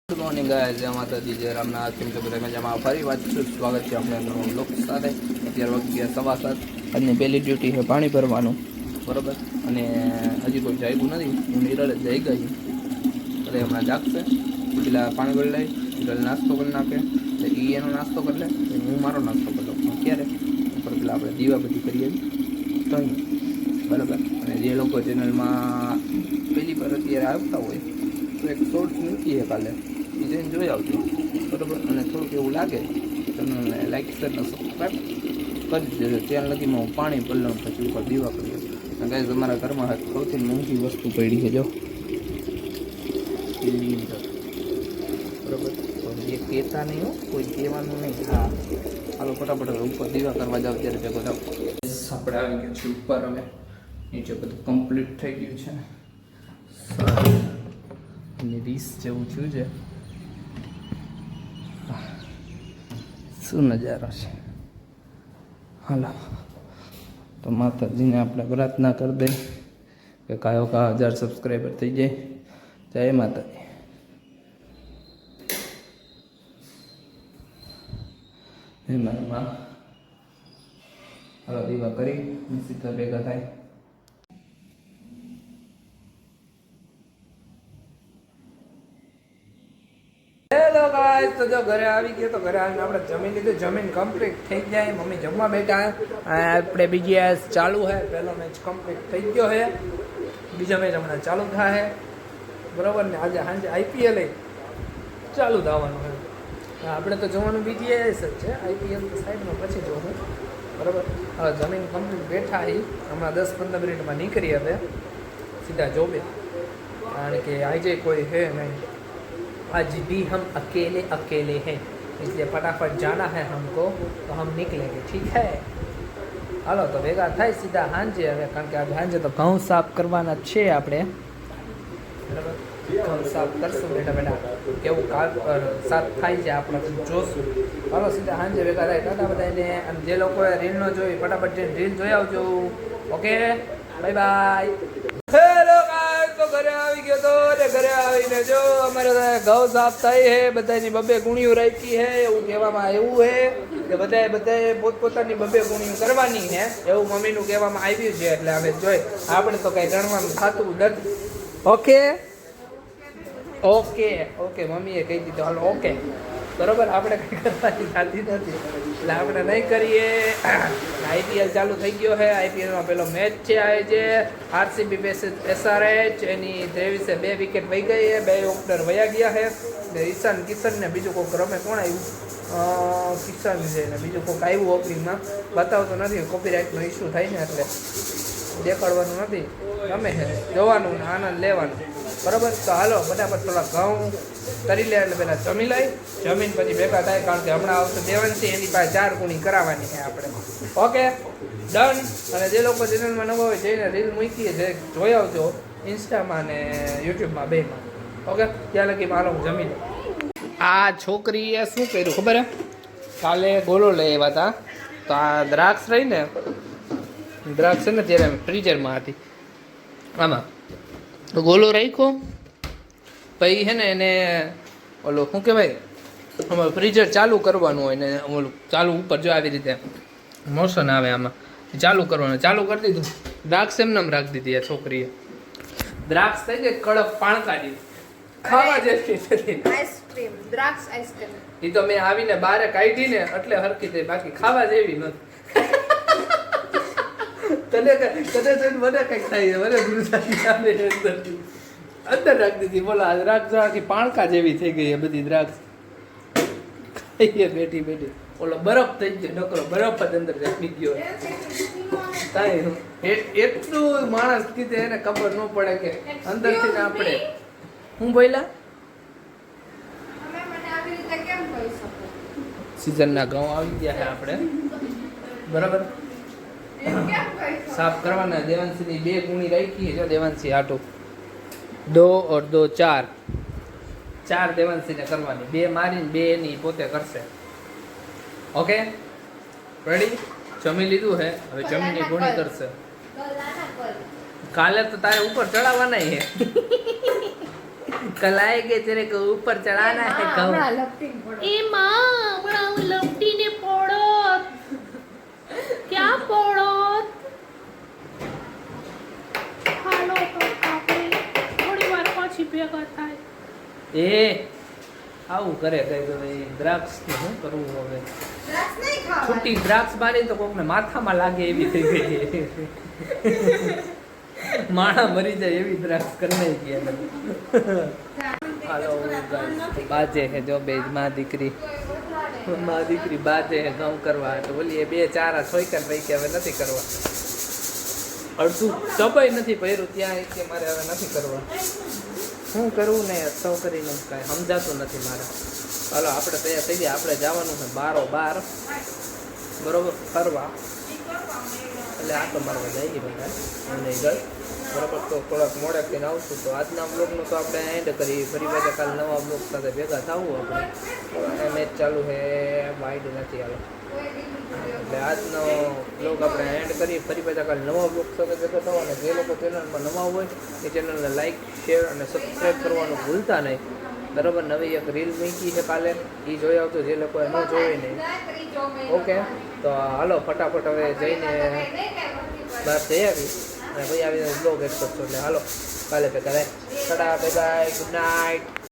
Good morning guys, જય માતાજી, જય રામનાથ. કેમ છો બધા મજામાં? ફરી વાત છું, સ્વાગત છે આપણે નવો લોક સાથે. અત્યારે વખતે 7:15 આજની પહેલી ડ્યુટી છે પાણી ભરવાનું, બરાબર. અને હજી કોઈ જાગ્યું નથી, હું નિરળ જ જઈ ગઈ. એટલે હમણાં જાગશે, પેલા પાણી ભરી લઈ, નિરળ નાસ્તો કરી નાખે, એ એનો નાસ્તો કરી લે, હું મારો નાસ્તો કરી લઉં. ક્યારે ઉપર પેલા આપણે દીવા બધી કરીએ તો બરાબર. અને જે લોકો ચેનલમાં પહેલી પર અત્યારે આવતા હોય તો એક શોર્ટ્સ મૂકીએ કાલે, એ જઈને જોઈ આવજો, બરાબર. અને થોડુંક એવું લાગે ચેનલને લાઈક શેર અને સબસ્ક્રાઈબ કરી દેજો. ત્યાં લગીમાં હું પાણી ભરી લઉં, પછી ઉપર દીવા કરી દઉં. અને કાંઈ તમારા ઘરમાં સૌથી મોંઘી વસ્તુ પડી છે, જો સિલિન્ડર, બરાબર. તો એ કહેતા નહીં હો, કોઈ કહેવાનું નહીં. હા, હાલો ફટાફટ ઉપર દીવા કરવા જાવ ત્યારે ભેગો જાવ. આપણે આવી ગયા છીએ ઉપર, હવે નીચે બધું કમ્પ્લીટ થઈ ગયું છે. સારું એની રીસ જેવું થયું છે. શું નજારો છે. હાલો તો માતાજીને આપણે પ્રાર્થના કરી દઈએ કે કાયો 1000 સબસ્ક્રાઈબર થઈ જાય. જય માતાજી. હે મારી માં, હાલો દીવા કરી સીધા ભેગા થાય. હેલો ગાઈસ, તો જો ઘરે આવી ગયો, તો ઘરે આવીને આપણે જમી લીધું, જમીન કમ્પ્લીટ થઈ જાય. મમ્મી જમવા બેઠા, આપણે બીજી એસ ચાલુ છે. પહેલો મેચ કમ્પ્લીટ થઈ ગયો છે, બીજો મેચ હમણાં ચાલુ થાય, બરાબર ને. આજે સાંજે IPL ચાલુ થવાનું છે. આપણે તો જોવાનું બીજી એસ જ છે, IPL તો સાઈડમાં પછી જોવું, બરાબર. હવે જમીન કમ્પ્લીટ બેઠા એ હમણાં 10-15 મિનિટમાં નીકળી હવે સીધા જોબે, કારણ કે આજે કોઈ है नहीं, आज भी हम अकेले अकेले हैं, इसलिए फटाफट जाना है हमको, तो हम निकलेंगे, ठीक है. હાલો તો ભેગા થાય સીધા હાંજે હવે, કારણ કે આજે હાંજે તો ઘઉં સાફ કરવાના જ છે આપણે, બરાબર. ઘઉં સાફ કરશું બેટા બેટા, કેવું સાફ થાય છે આપણે જોશું. હાલો સીધા હાંજે ભેગા થાય. ટાટા બધાને, અને જે લોકોએ રીલ ન જોઈ ફટાફટ જઈને રીલ જોઈ આવજો. Okay, bye bye. Hello guys, તો ઘરે આવી ગયો તો, ઘરે આવીને જો અમારે ઘઉં સાફ થાય છે. બધાની બબે ગુણીઓ રાખી છે, એવું કહેવામાં આવ્યું છે કે બધાએ પોતપોતાની બબે ગુણીઓ કરવાની છે, એવું મમ્મીનું કહેવામાં આવ્યું છે. એટલે અમે જોઈ, આપણે તો કઈ ગણવાનું થતું નથી. ઓકે ઓકે ઓકે, મમ્મીએ કહી દીધું હાલો ઓકે, બરોબર. આપણે કંઈ કરવાની થતી નથી, એટલે આપણે નહીં કરીએ. IPL ચાલુ થઈ ગયો છે. IPLમાં પેલો મેચ છે આજે, RCB SRH. એની 23-એ 2 વિકેટ વહી ગઈ છે, 2 ઓપનર વયા ગયા છે. ઈશાન કિશન ને બીજું કોઈક રમે, કોણ આવ્યું? કિશન છે ને બીજું કોઈક આવ્યું ઓપનિંગમાં, બતાવતો નથી, કોપીરાઇટનો ઇસ્યુ થાય ને એટલે દેખાડવાનું નથી. ગમે છે જોવાનું ને આનંદ લેવાનું, બરાબર. તો હાલો ફટાફટ થોડા ઘઉં કરી લે, એટલે પહેલાં જમી લઈ, જમીન પછી ભેગા થાય, કારણ કે હમણાં આવશે દેવનસિંહ, એની પાસે 4 ગુણી કરાવવાની છે આપણે. Okay done. અને જે લોકો ચેનલમાં નવા હોય જઈને રીલ મૂકીએ છે, જોઈ આવજો ઇન્સ્ટામાં ને યુટ્યુબમાં બેમાં. ઓકે, ત્યાં લગી મારો હું જમી લઉં. આ છોકરીએ શું કર્યું ખબર હે? કાલે ગોલો લઈ આવ્યા હતા, તો આ દ્રાક્ષ રહી ને, દ્રાક્ષ છે ને ત્યારે ફ્રીઝરમાં હતી, આમાં તો ગોલો રાખ્યો. પછી છે ને એને ઓલો શું કહેવાય, આમાં ફ્રીઝર ચાલુ કરવાનું હોય ને, ઓલું ચાલુ ઉપર જો આવી રીતે મોશન આવે, આમાં ચાલુ કરવાનું. ચાલુ કરી દીધું, દ્રાક્ષ એમને એમ રાખી દીધી આ છોકરીએ. દ્રાક્ષ થઈ ગઈ કડક પાણકા જેવી, ખાવા જેવી આઈસ્ક્રીમ, દ્રાક્ષ આઈસ્ક્રીમ. એ તો મેં આવીને બહાર કાઢી ને એટલે હરખી થઈ, બાકી ખાવા જેવી નથી. તને મને કઈક થાય, મને અંદર રાખી દીધી. બોલા દ્રાક્ષ આખી પાણકા જેવી થઈ ગઈ એ બધી દ્રાક્ષ, ખાઈએ બેઠી બેઠી. ઓલો બરફ થઈ ગયો, નકરો બરફ જ અંદર રાખી ગયો. એટલું માણસ કીધે એને ખબર ન પડે કે અંદરથી ને આપણે હું બોલ્યા. સીઝનના ઘઉં આવી ગયા છે આપણે, બરાબર. સાફ કરવાના. દેવાંશીની 2 ગુણી રાખી છે, દેવાંશી આટો 2 और 2 4 દેવાંશીને કરવાની, 2 મારીને 2 એની પોતે કરશે. Okay ready. જમી લીધું છે, હવે જમીની ગુણી કરશે. કાલે તો તારે ઉપર ચડાવવાના છે, कल आएंगे तेरे को ऊपर चढ़ाना है कहूँ એ માં હમણાં હું લપટીને પડોત ક્યાં પડોત હાલો તો આપણે થોડી વાર પછી ભેગા થાય એ આવું કરે કઈ તો દ્રાક્ષ શું કરવું હવે છૂટી દ્રાક્ષ મારી તો કોકને માથામાં લાગે એવી થઈ ગઈ માણા મરી જાય એવી દ્રાક્ષ કરી નાખી એને હાલો બાજે હે જો બે માં દીકરી બાજે હે ઘઉં કરવા તો બોલીએ બે ચારા છોઈકન રહી કે હવે નથી કરવા અડધું ટબાઈ નથી પહેર્યું ત્યાં કે મારે હવે નથી કરવા શું કરવું ને સૌ કરીને કાંઈ સમજાતું નથી મારે હાલો આપણે તૈયાર થઈ ગયા આપણે જવાનું છે 12 બરોબર ફરવા એટલે આ તો મારવા જઈએ બધા અને ગઈ બરાબર તો થોડાક મોડેક થઈને આવશું તો આજના બ્લોગનો તો આપણે એન્ડ કરીએ ફરી પાછા કાલે નવા બ્લોગ સાથે ભેગા થવું આપણે મેચ ચાલુ છે વાઈડ નથી હાલો એટલે આજનો બ્લોગ આપણે એન્ડ કરીએ ફરી પાછા કાલે નવા બ્લોગ સાથે ભેગા થવા અને જે લોકો ચેનલમાં નવા હોય એ ચેનલને લાઈક શેર અને સબસ્ક્રાઈબ કરવાનું ભૂલતા નહીં બરાબર નવી એક રીલ મૂકી છે કાલે એ જોઈ આવતો જે લોકોએ ન જોઈ નહીં ઓકે તો હાલો ફટાફટ હવે જઈને બહાર જઈ આવી અને ભાઈ આવીને બ્લોગ એડ કરશો એટલે હાલો કાલે ભેગા થાય Tata bye bye good night